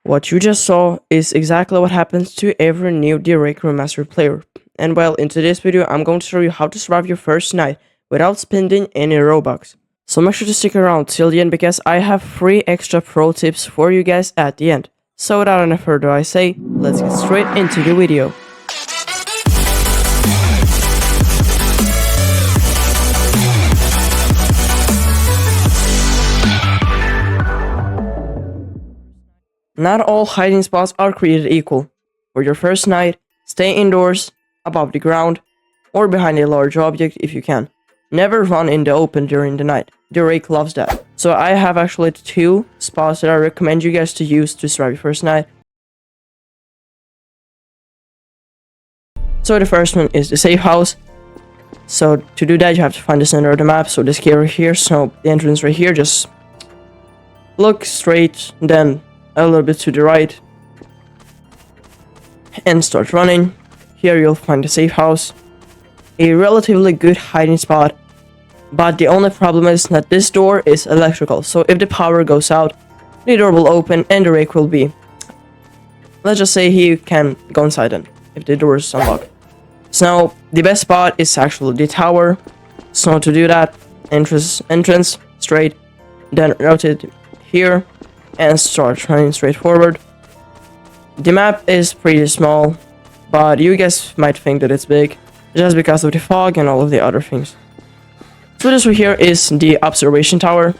What you just saw is exactly what happens to every new Rake Remastered player. And well, in today's video, I'm going to show you how to survive your first night without spending any Robux. So make sure to stick around till the end because I have 3 extra pro tips for you guys at the end. So without any further ado, I say, let's get straight into the video. Not all hiding spots are created equal. For your first night, stay indoors, above the ground, or behind a large object if you can. Never run in the open during the night. The Rake loves that. So I have actually 2 spots that I recommend you guys to use to survive your first night. So the first one is the safe house. So to do that, you have to find the center of the map. So this key right here, so the entrance right here, just look straight, then a little bit to the right, and start running. Here you'll find the safe house, a relatively good hiding spot, but the only problem is that this door is electrical, so if the power goes out, the door will open and the Rake will be, let's just say he can go inside then, if the door is unlocked. So the best spot is actually the tower. So to do that, entrance straight, then rotate here and start running straight forward. The map is pretty small, but you guys might think that it's big just because of the fog and all of the other things. So this right here is the observation tower.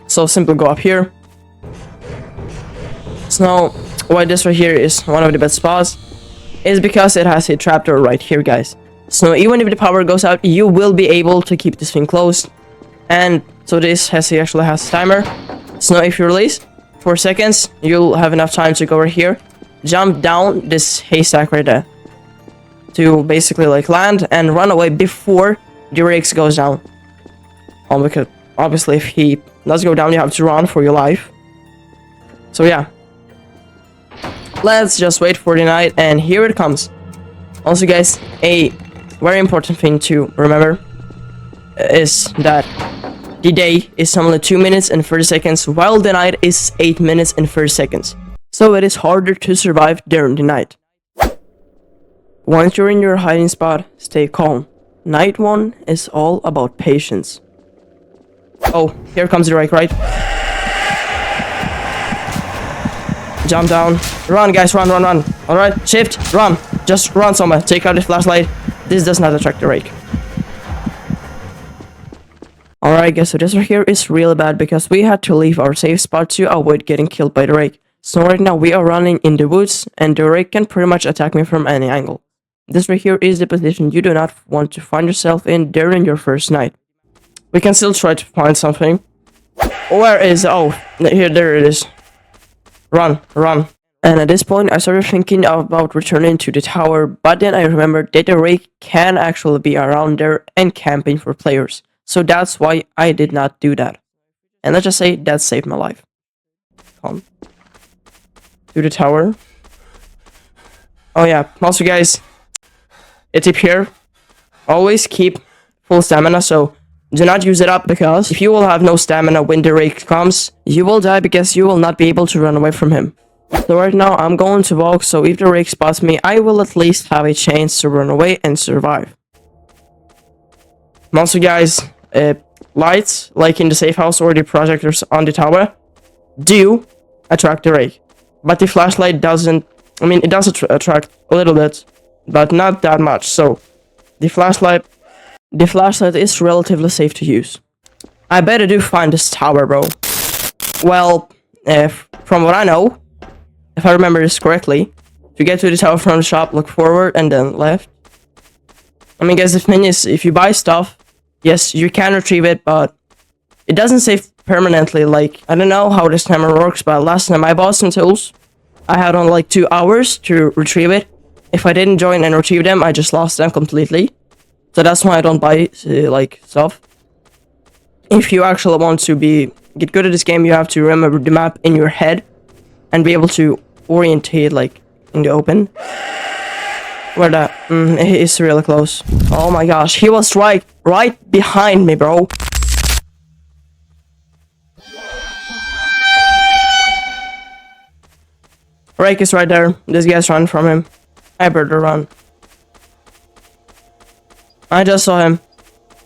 So simply go up here. So why this right here is one of the best spots is because it has a trapdoor right here, guys. So even if the power goes out, you will be able to keep this thing closed. And so this actually has a timer. So if you release 4 seconds, you'll have enough time to go over here, jump down this haystack right there, to basically like land and run away before the Rake goes down. Because obviously if he does go down, you have to run for your life. So yeah, let's just wait for the night, and here it comes. Also guys, a very important thing to remember is that the day is only 2 minutes and 30 seconds, while the night is 8 minutes and 30 seconds. So it is harder to survive during the night. Once you're in your hiding spot, stay calm. Night 1 is all about patience. Oh, here comes the Rake, right? Jump down. Run, guys, run. Alright, shift, run. Just run somewhere. Take out the flashlight. This does not attract the Rake. Alright guys, so this right here is really bad because we had to leave our safe spot to avoid getting killed by the Rake. So right now we are running in the woods and the Rake can pretty much attack me from any angle. This right here is the position you do not want to find yourself in during your first night. We can still try to find something. Where is... oh, here, there it is. Run. And at this point I started thinking about returning to the tower, but then I remembered that the Rake can actually be around there and camping for players. So that's why I did not do that. And let's just say that saved my life. Come to the tower. Oh yeah, also guys, a tip here. Always keep full stamina, so do not use it up, because if you will have no stamina when the Rake comes, you will die because you will not be able to run away from him. So right now I'm going to walk, so if the Rake spots me, I will at least have a chance to run away and survive. Also guys, lights, like in the safe house or the projectors on the tower, do attract the Rake. But the flashlight doesn't, I mean, it does attract a little bit, but not that much. So the flashlight is relatively safe to use. I better do find this tower, bro. Well, from what I know, if I remember this correctly, to get to the tower from the shop, look forward and then left. I mean, guys, the thing is, if you buy stuff, yes, you can retrieve it, but it doesn't save permanently. Like, I don't know how this timer works, but last time I bought some tools, I had on like 2 hours to retrieve it. If I didn't join and retrieve them, I just lost them completely. So that's why I don't buy like stuff. If you actually want to get good at this game, you have to remember the map in your head and be able to orientate like in the open. Where that? He's really close. Oh my gosh, he was right behind me, bro. Rake is right there. This guy's running from him. I better run. I just saw him.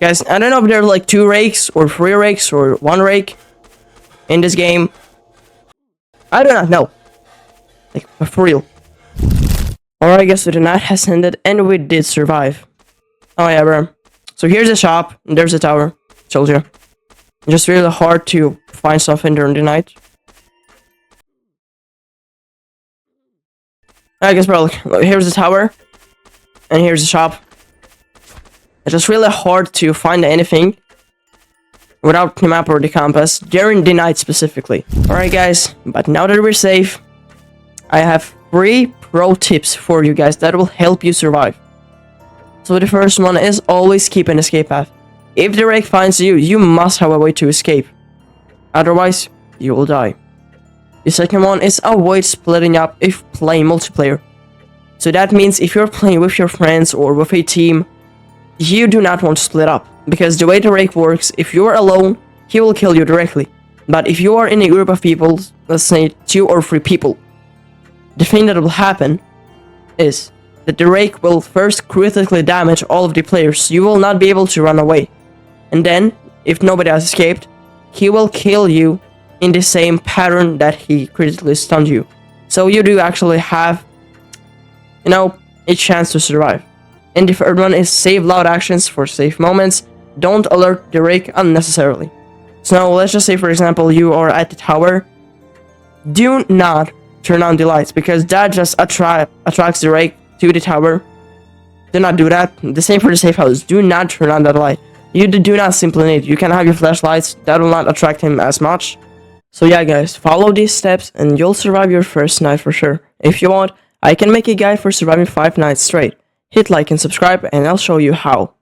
Guys, I don't know if there are like 2 rakes or 3 rakes or 1 rake in this game. I do not know. Like, for real. Alright, guys, so the night has ended and we did survive. Oh yeah, bro. So here's the shop, and there's the tower. Told you. Just really hard to find something during the night. I guess, bro, look, here's the tower. And here's the shop. It's just really hard to find anything without the map or the compass during the night specifically. Alright, guys, but now that we're safe, I have 3 pro tips for you guys that will help you survive. So the first one is always keep an escape path. If the rake finds you, you must have a way to escape. Otherwise, you will die. The second one is avoid splitting up if playing multiplayer. So that means if you're playing with your friends or with a team, you do not want to split up. Because the way the rake works, if you are alone, he will kill you directly. But if you are in a group of people, let's say 2 or 3 people, the thing that will happen is that the rake will first critically damage all of the players. You will not be able to run away. And then, if nobody has escaped, he will kill you in the same pattern that he critically stunned you. So you do actually have, you know, a chance to survive. And the third one is save loud actions for safe moments. Don't alert the rake unnecessarily. So let's just say, for example, you are at the tower. Do not turn on the lights, because that just attracts the rake to the tower. Do not do that. The same for the safe house. Do not turn on that light. You do not simply need. You can have your flashlights. That will not attract him as much. So yeah, guys, follow these steps and you'll survive your first night for sure. If you want, I can make a guide for surviving 5 nights straight. Hit like and subscribe and I'll show you how.